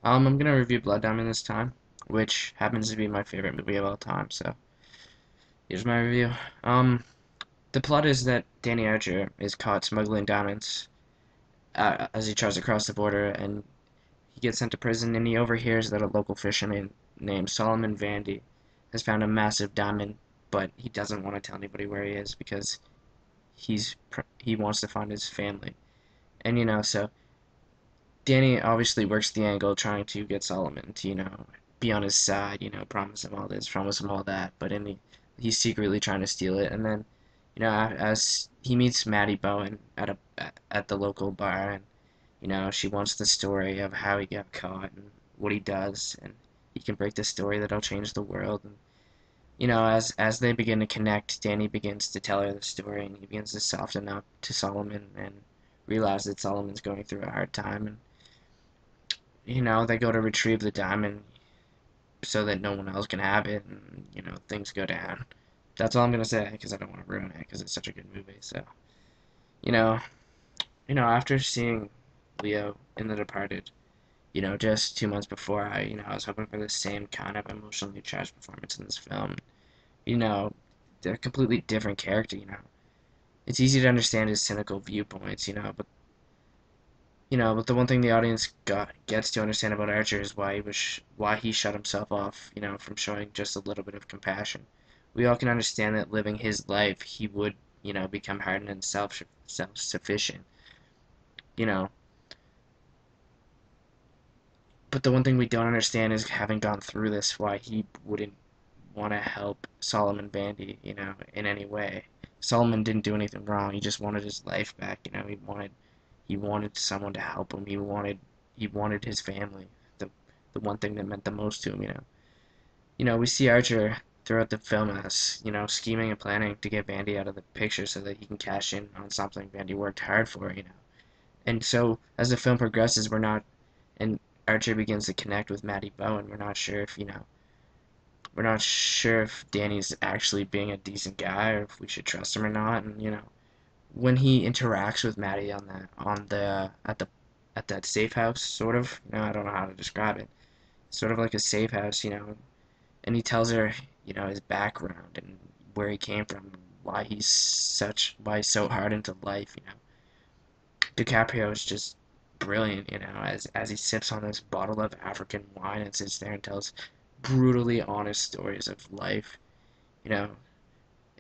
I'm gonna review Blood Diamond this time, which happens to be my favorite movie of all time. So here's my review. Um, the plot is that Danny Archer is caught smuggling diamonds as he tries to cross the border, and he gets sent to prison. And he overhears that a local fisherman named Solomon Vandy has found a massive diamond, but he doesn't want to tell anybody where he is because he wants to find his family. And so Danny obviously works the angle trying to get Solomon to, be on his side, promise him all this, promise him all that, but he's secretly trying to steal it. And then, as he meets Maddie Bowen at the local bar, and she wants the story of how he got caught and what he does, and he can break the story that'll change the world. And as they begin to connect, Danny begins to tell her the story, and he begins to soften up to Solomon and realize that Solomon's going through a hard time. And they go to retrieve the diamond so that no one else can have it, and things go down. That's all I'm gonna say because I don't want to ruin it because it's such a good movie. So you know, after seeing Leo in The Departed, just 2 months before, I was hoping for the same kind of emotionally charged performance in this film. You know, they're a completely different character. It's easy to understand his cynical viewpoints. But the one thing the audience gets to understand about Archer is why he shut himself off, from showing just a little bit of compassion. We all can understand that living his life, he would, become hardened and self-sufficient, you know. But the one thing we don't understand is having gone through this, why he wouldn't want to help Solomon Bandy, in any way. Solomon didn't do anything wrong. He just wanted his life back, he wanted someone to help him. He wanted his family. The one thing that meant the most to him. We see Archer throughout the film as scheming and planning to get Vandy out of the picture so that he can cash in on something Vandy worked hard for. And so as the film progresses, and Archer begins to connect with Maddie Bowen. We're not sure if Danny's actually being a decent guy or if we should trust him or not. And when he interacts with Maddie on the at that safe house, sort of. I don't know how to describe it. Sort of like a safe house, and he tells her, his background and where he came from, why he's so hard into life. DiCaprio is just brilliant, as he sips on this bottle of African wine and sits there and tells brutally honest stories of life, you know.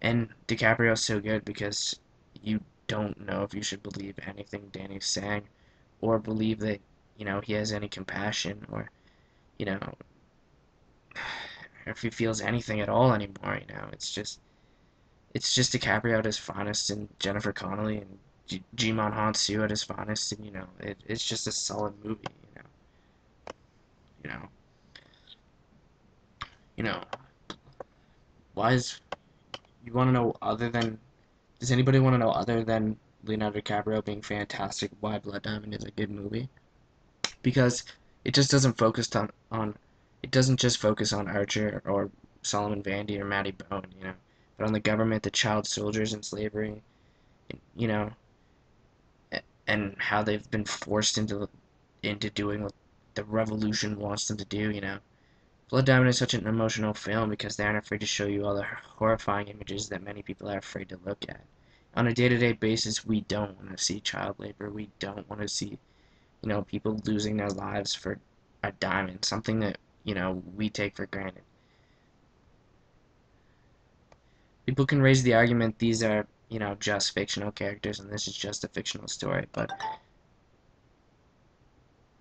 And DiCaprio's so good because you don't know if you should believe anything Danny's saying or believe that, he has any compassion or, you know, or if he feels anything at all anymore. It's just DiCaprio at his finest and Jennifer Connelly and Jimon Hansu at his finest, and it's just a solid movie. You know, you know. Why is you want to know other than? Does anybody want to know other than Leonardo DiCaprio being fantastic? Why Blood Diamond is a good movie? Because it just doesn't focus on it doesn't just focus on Archer or Solomon Vandy or Matty Bowen, but on the government, the child soldiers in slavery, you know, and how they've been forced into doing what the revolution wants them to do. Blood Diamond is such an emotional film because they aren't afraid to show you all the horrifying images that many people are afraid to look at. On a day-to-day basis, we don't want to see child labor. We don't want to see, people losing their lives for a diamond, something that, we take for granted. People can raise the argument these are, just fictional characters and this is just a fictional story, but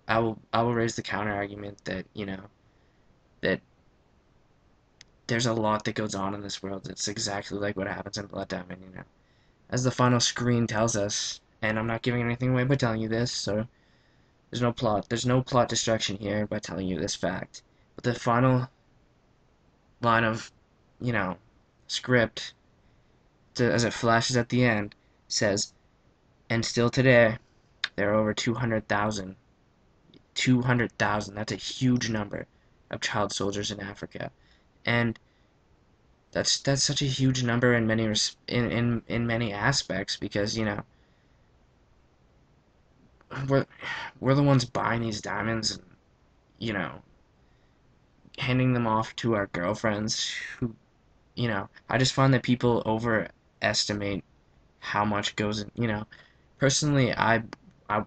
I will raise the counter argument that, that there's a lot that goes on in this world. It's exactly like what happens in Blood Diamond, As the final screen tells us, and I'm not giving anything away by telling you this, so there's no plot destruction here by telling you this fact. But the final line of, you know, script, as it flashes at the end, says, and still today, there are over 200,000. 200,000, that's a huge number of child soldiers in Africa. And that's such a huge number in in many aspects because we're we're the ones buying these diamonds, and you know, handing them off to our girlfriends who, I just find that people overestimate how much goes in, personally, I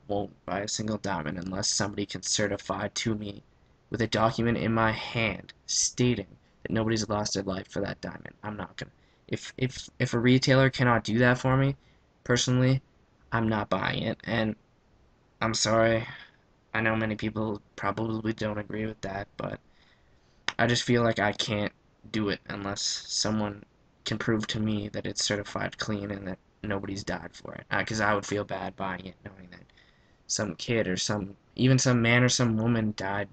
won't buy a single diamond unless somebody can certify to me with a document in my hand stating that nobody's lost their life for that diamond. I'm not gonna. If a retailer cannot do that for me, personally, I'm not buying it. And I'm sorry. I know many people probably don't agree with that, but I just feel like I can't do it unless someone can prove to me that it's certified clean and that nobody's died for it. Because I would feel bad buying it knowing that some kid or even some man or some woman died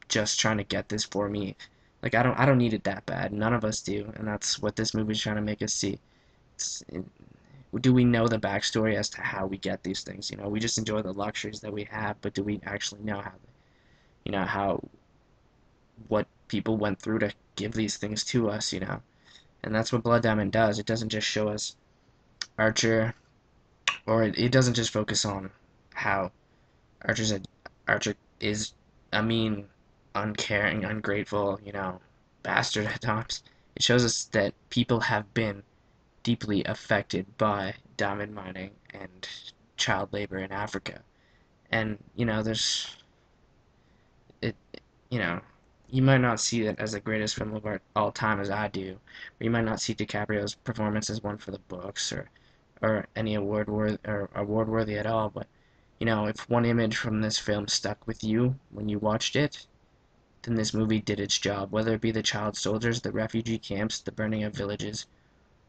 just trying to get this for me. Like I don't need it that bad. None of us do, and that's what this movie's trying to make us see. It's, do we know the backstory as to how we get these things? We just enjoy the luxuries that we have, but do we actually know how what people went through to give these things to us? And that's what Blood Diamond does. It doesn't just show us Archer, or it doesn't just focus on how Archer's a, Archer is a mean, uncaring, ungrateful, bastard at times. It shows us that people have been deeply affected by diamond mining and child labor in Africa. And, there's it you know, you might not see it as the greatest film of all time as I do, or you might not see DiCaprio's performance as one for the books or any award worthy at all, but if one image from this film stuck with you when you watched it, then this movie did its job, whether it be the child soldiers, the refugee camps, the burning of villages,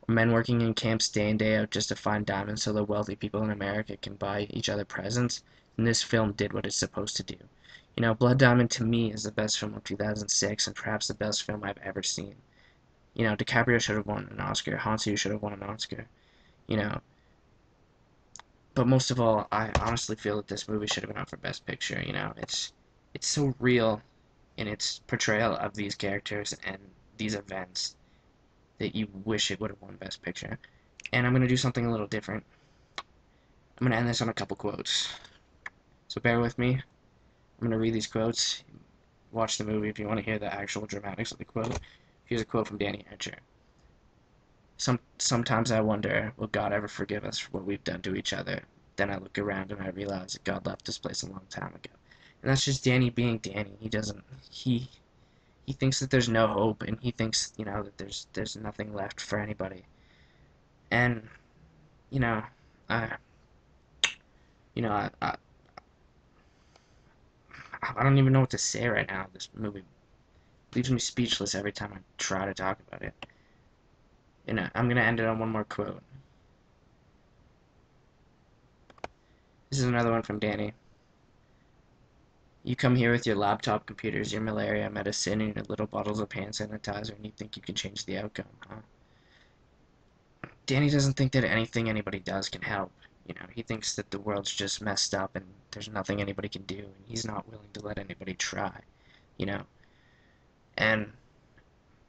or men working in camps day in day out just to find diamonds so the wealthy people in America can buy each other presents, then this film did what it's supposed to do. Blood Diamond to me is the best film of 2006 and perhaps the best film I've ever seen. DiCaprio should have won an Oscar. Hansu should have won an Oscar. You know, but most of all, I honestly feel that this movie should have been up for Best Picture. It's so real in its portrayal of these characters and these events that you wish it would have won Best Picture. And I'm gonna do something a little different. I'm gonna end this on a couple quotes. So bear with me. I'm gonna read these quotes. Watch the movie if you want to hear the actual dramatics of the quote. Here's a quote from Danny Archer. Sometimes I wonder, will God ever forgive us for what we've done to each other? Then I look around and I realize that God left this place a long time ago. And that's just Danny being Danny. He thinks that there's no hope, and he thinks, that there's nothing left for anybody. And, you know, I you know, I don't even know what to say right now. This movie leaves me speechless every time I try to talk about it. And I'm gonna end it on one more quote. This is another one from Danny. You come here with your laptop computers, your malaria medicine, and your little bottles of hand sanitizer, and you think you can change the outcome, huh? Danny doesn't think that anything anybody does can help. He thinks that the world's just messed up and there's nothing anybody can do, and he's not willing to let anybody try, you know? And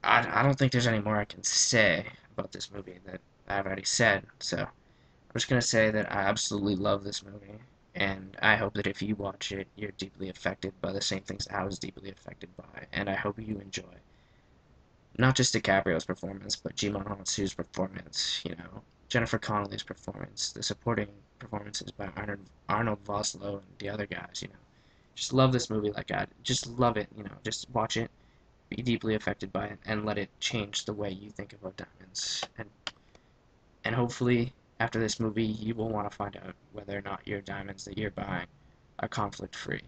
I don't think there's any more I can say about this movie that I've already said, so I'm just gonna say that I absolutely love this movie, and I hope that if you watch it, you're deeply affected by the same things I was deeply affected by, and I hope you enjoy not just DiCaprio's performance, but Djimon Hounsou's performance, Jennifer Connelly's performance, the supporting performances by Arnold Vosloo and the other guys, Just love this movie like I just love it, just watch it, be deeply affected by it, and let it change the way you think about diamonds. And hopefully, after this movie, you will want to find out whether or not your diamonds that you're buying are conflict free.